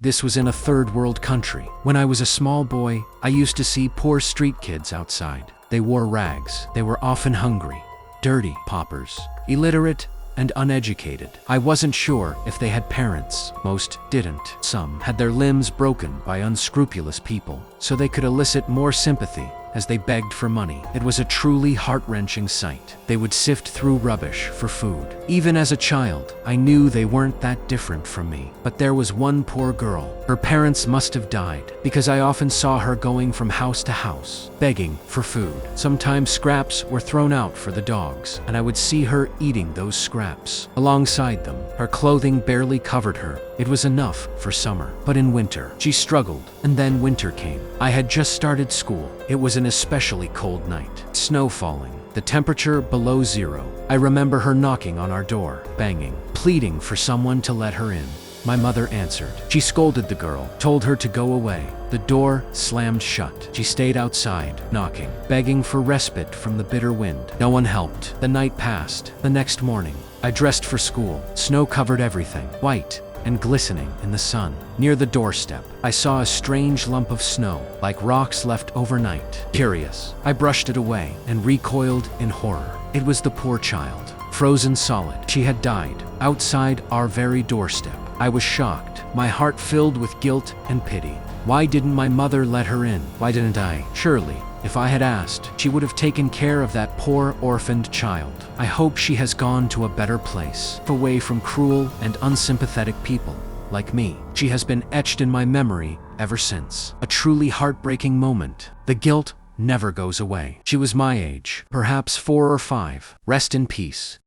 This was in a third world country. When I was a small boy, I used to see poor street kids outside. They wore rags. They were often hungry, dirty, paupers, illiterate, and uneducated. I wasn't sure if they had parents. Most didn't. Some had their limbs broken by unscrupulous people, so they could elicit more sympathy as they begged for money. It was a truly heart-wrenching sight. They would sift through rubbish for food. Even as a child, I knew they weren't that different from me. But there was one poor girl. Her parents must have died, because I often saw her going from house to house, begging for food. Sometimes scraps were thrown out for the dogs, and I would see her eating those scraps. Alongside them, her clothing barely covered her. It was enough for summer. But in winter, she struggled, and then winter came. I had just started school. It was an especially cold night. Snow falling, the temperature below zero. I remember her knocking on our door, banging, pleading for someone to let her in. My mother answered. She scolded the girl, told her to go away. The door slammed shut. She stayed outside, knocking, begging for respite from the bitter wind. No one helped. The night passed. The next morning, I dressed for school. Snow covered everything, white and glistening in the sun. Near the doorstep, I saw a strange lump of snow, like rocks left overnight. Curious, I brushed it away and recoiled in horror. It was the poor child, frozen solid. She had died outside our very doorstep. I was shocked, my heart filled with guilt and pity. Why didn't my mother let her in? Why didn't I? Surely, if I had asked, she would have taken care of that poor orphaned child. I hope she has gone to a better place, away from cruel and unsympathetic people like me. She has been etched in my memory ever since. A truly heartbreaking moment. The guilt never goes away. She was my age, perhaps 4 or 5. Rest in peace.